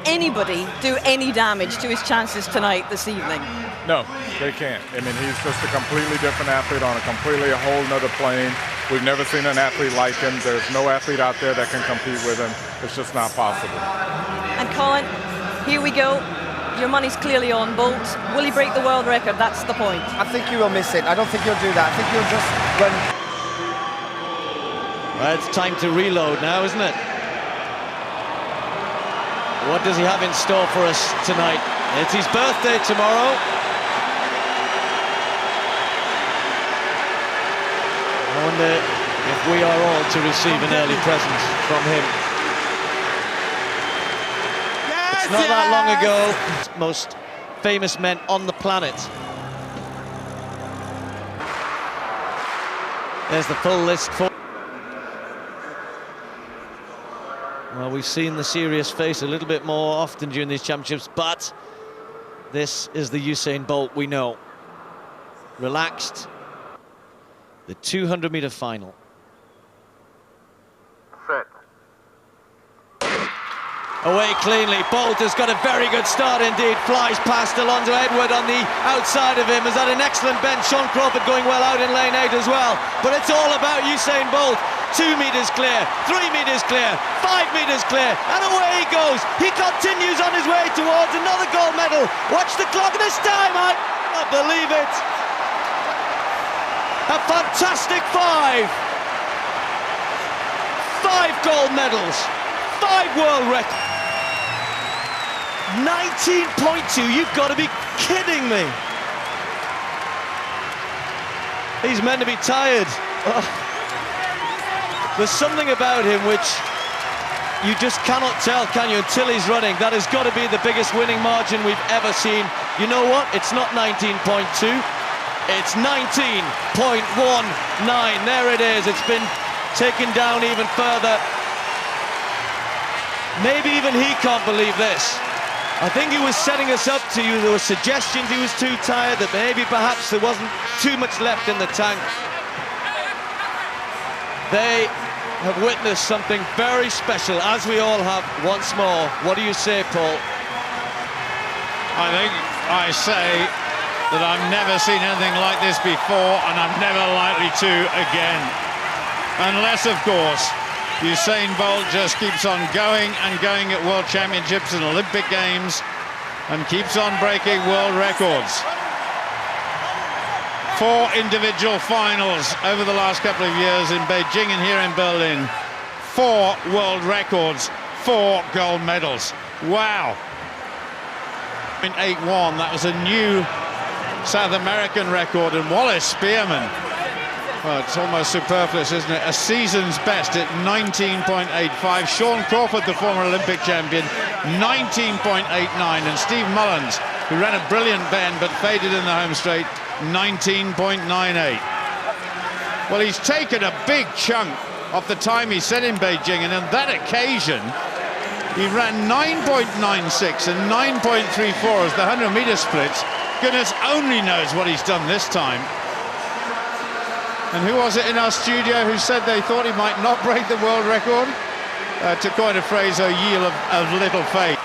Anybody do any damage to his chances tonight, this evening? No, they can't. I mean, he's just a completely different athlete on a completely whole nother plane. We've never seen an athlete like him. There's no athlete out there that can compete with him. It's just not possible. And Colin, here we go. Your money's clearly on Bolt. Will he break the world record? That's the point. I think he will miss it. I don't think he'll do that. I think he'll just run. Well, it's time to reload now, isn't it? What does he have in store for us tonight? It's his birthday tomorrow. I wonder if we are all to receive an early present from him. It's not that long ago, most famous men on the planet. There's the full list for... Well, we've seen the serious face a little bit more often during these championships, but this is the Usain Bolt we know. Relaxed. The 200-meter final. Set. Away cleanly. Bolt has got a very good start indeed. Flies past Alonso Edward on the outside of him. Has had an excellent bend. Sean Crawford going well out in lane 8 as well. But it's all about Usain Bolt. 2 meters clear, 3 meters clear, 5 meters clear, and away he goes. He continues on his way towards another gold medal. Watch the clock this time. I can't believe it. A fantastic 5. 5 gold medals, 5 world records. 19.2, you've got to be kidding me. He's meant to be tired. Oh. There's something about him which you just cannot tell, can you, until he's running. That has got to be the biggest winning margin we've ever seen. You know what? It's not 19.2. It's 19.19. There it is. It's been taken down even further. Maybe even he can't believe this. I think he was setting us up to you. There were suggestions he was too tired, that maybe perhaps there wasn't too much left in the tank. They have witnessed something very special, as we all have once more. What do you say, Paul? I think I say that I've never seen anything like this before, and I'm never likely to again. Unless, of course, Usain Bolt just keeps on going and going at World Championships and Olympic Games and keeps on breaking world records. 4 individual finals over the last couple of years in Beijing and here in Berlin. 4 world records, 4 gold medals. Wow. In 8-1, that was a new South American record, and Wallace Spearman, well, it's almost superfluous, isn't it? A season's best at 19.85. Sean Crawford, the former Olympic champion, 19.89. And Steve Mullins, who ran a brilliant bend but faded in the home straight, 19.98. Well, he's taken a big chunk of the time he set in Beijing, and on that occasion he ran 9.96 and 9.34 as the 100-meter splits. Goodness only knows what he's done this time. And who was it in our studio who said they thought he might not break the world record? To coin a phrase, a yield of little faith.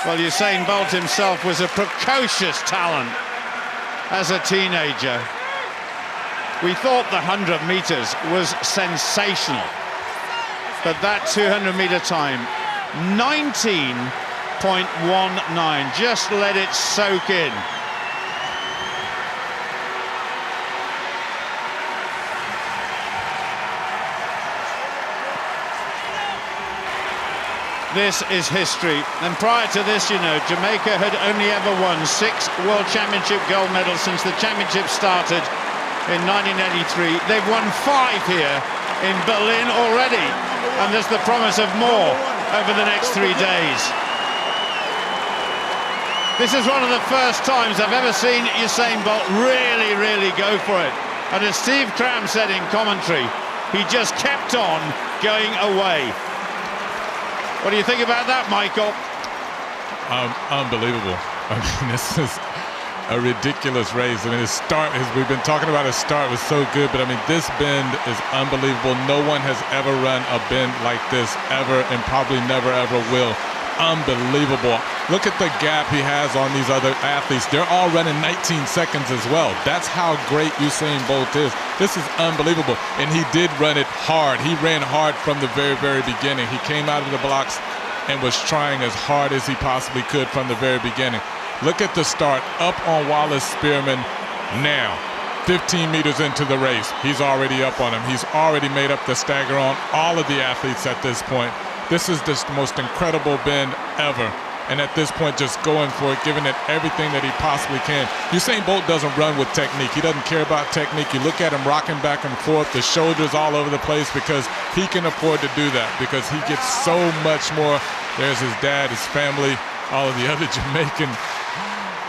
Well, Usain Bolt himself was a precocious talent as a teenager. We thought the 100 meters was sensational, but that 200-meter time, 19.19, just let it soak in. This is history, and prior to this, you know, Jamaica had only ever won 6 World Championship gold medals since the championship started in 1983. They've won 5 here in Berlin already, and there's the promise of more over the next 3 days. This is one of the first times I've ever seen Usain Bolt really go for it. And as Steve Cram said in commentary, he just kept on going away. What do you think about that, Michael? Unbelievable. I mean, this is a ridiculous race. I mean, his start, we've been talking about his start, was so good, but I mean, this bend is unbelievable. No one has ever run a bend like this ever, and probably never ever will. unbelievable. Look at the gap he has on these other athletes. They're all running 19 seconds as well. That's how great Usain Bolt is. This is unbelievable. And he did run it hard. He ran hard from the very, very beginning. He came out of the blocks and was trying as hard as he possibly could from the very beginning. Look at the start, up on Wallace Spearman now. 15 meters into the race, he's already up on him. He's already made up the stagger on all of the athletes at this point. This is just the most incredible bend ever. And at this point, just going for it, giving it everything that he possibly can. Usain Bolt doesn't run with technique. He doesn't care about technique. You look at him rocking back and forth, the shoulders all over the place, because he can afford to do that, because he gets so much more. There's his dad, his family, all of the other Jamaican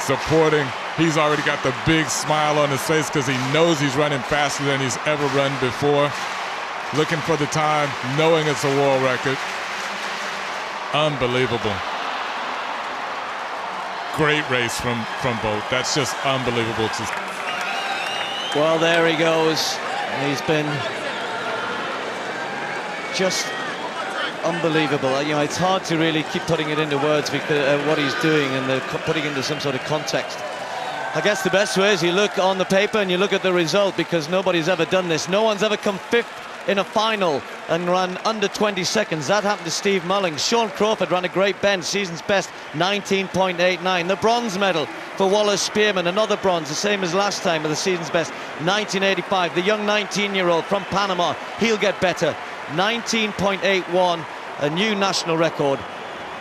supporting. He's already got the big smile on his face because he knows he's running faster than he's ever run before. Looking for the time, knowing it's a world record. Unbelievable. Great race from Bolt. That's just unbelievable. Well, there he goes. He's been just unbelievable. You know, it's hard to really keep putting it into words because what he's doing and putting into some sort of context. I guess the best way is you look on the paper and you look at the result, because nobody's ever done this. No one's ever come fifth in a final and run under 20 seconds. That happened to Steve Mullings. Sean Crawford ran a great bend, season's best, 19.89. The bronze medal for Wallace Spearman, another bronze, the same as last time with the season's best, 1985. The young 19-year-old from Panama, he'll get better, 19.81, a new national record.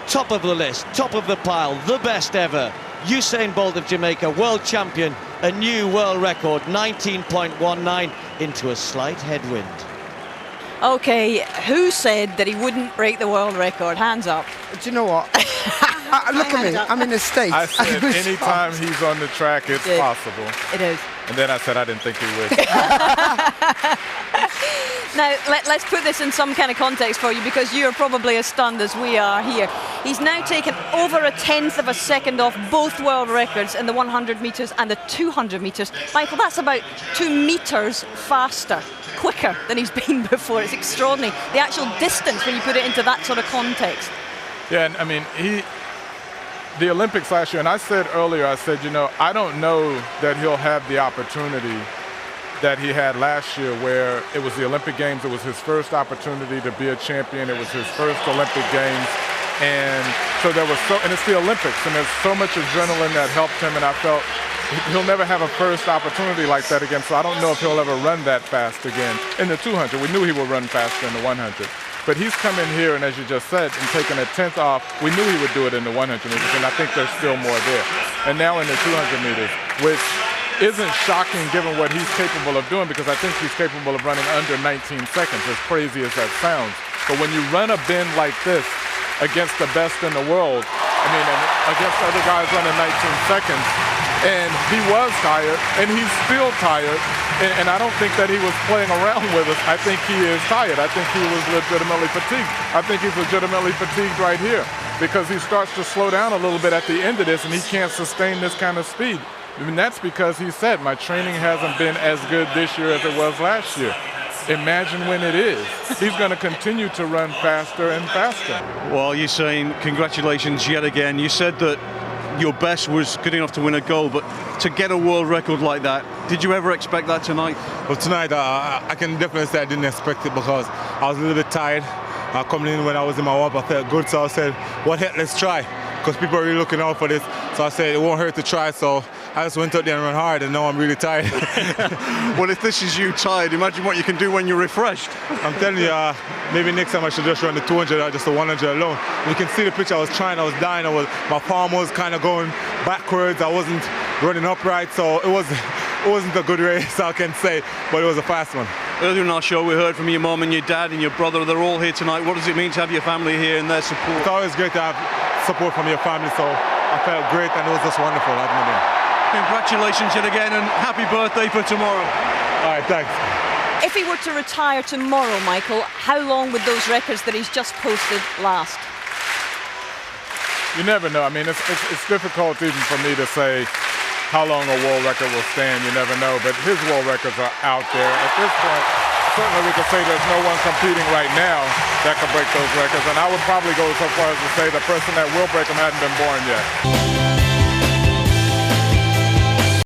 Top of the list, top of the pile, the best ever. Usain Bolt of Jamaica, world champion, a new world record, 19.19, into a slight headwind. Okay, who said that he wouldn't break the world record? Hands up. Do you know what? Look at me. I'm in the States. I said anytime he's on the track, it's possible. It is. And then I said I didn't think he would. Now, let's put this in some kind of context for you, because you're probably as stunned as we are here. He's now taken over a 1/10 of a second off both world records in the 100 metres and the 200 metres. Michael, that's about 2 metres faster, quicker than he's been before. It's extraordinary. The actual distance, when you put it into that sort of context. Yeah, and I mean, the Olympics last year, and I said earlier, I said, you know, I don't know that he'll have the opportunity that he had last year, where it was the Olympic Games. It was his first opportunity to be a champion. It was his first Olympic Games. And so there was and it's the Olympics, and there's so much adrenaline that helped him, and I felt he'll never have a first opportunity like that again, so I don't know if he'll ever run that fast again. In the 200, we knew he would run faster in the 100. But he's come in here, and as you just said, and taken a 10th off. We knew he would do it in the 100 meters, and I think there's still more there. And now in the 200 meters, which isn't shocking given what he's capable of doing, because I think he's capable of running under 19 seconds, as crazy as that sounds. But when you run a bend like this against the best in the world, I mean, and against other guys running 19 seconds, and he was tired, and he's still tired, and I don't think that he was playing around with us. I think he is tired. I think he was legitimately fatigued. I think he's legitimately fatigued right here, because he starts to slow down a little bit at the end of this, and he can't sustain this kind of speed. And that's because he said, my training hasn't been as good this year as it was last year. Imagine when it is. He's going to continue to run faster and faster. Well, you're saying congratulations yet again. You said that your best was good enough to win a gold, but to get a world record like that, did you ever expect that tonight? Well, tonight I can definitely say I didn't expect it, because I was a little bit tired. Coming in when I was in my warm-up, I felt good, so I said, what heck, let's try. Because people are really looking out for this. So I said it won't hurt to try, so I just went out there and ran hard, and now I'm really tired. Well, if this is you tired, imagine what you can do when you're refreshed. I'm telling you, maybe next time I should just run the 200 or just the 100 alone. You can see the picture. I was trying, I was dying, my palm was kind of going backwards. I wasn't running upright, so it wasn't a good race, I can say, but it was a fast one. Earlier in our show, we heard from your mom and your dad and your brother. They're all here tonight. What does it mean to have your family here and their support? It's always great to have support from your family, so I felt great, and it was just wonderful having them here. Congratulations yet again, and happy birthday for tomorrow. All right, thanks. If he were to retire tomorrow, Michael, how long would those records that he's just posted last? You never know. I mean, it's difficult even for me to say how long a world record will stand. You never know. But his world records are out there. At this point, certainly we could say there's no one competing right now that can break those records. And I would probably go so far as to say the person that will break them hadn't been born yet.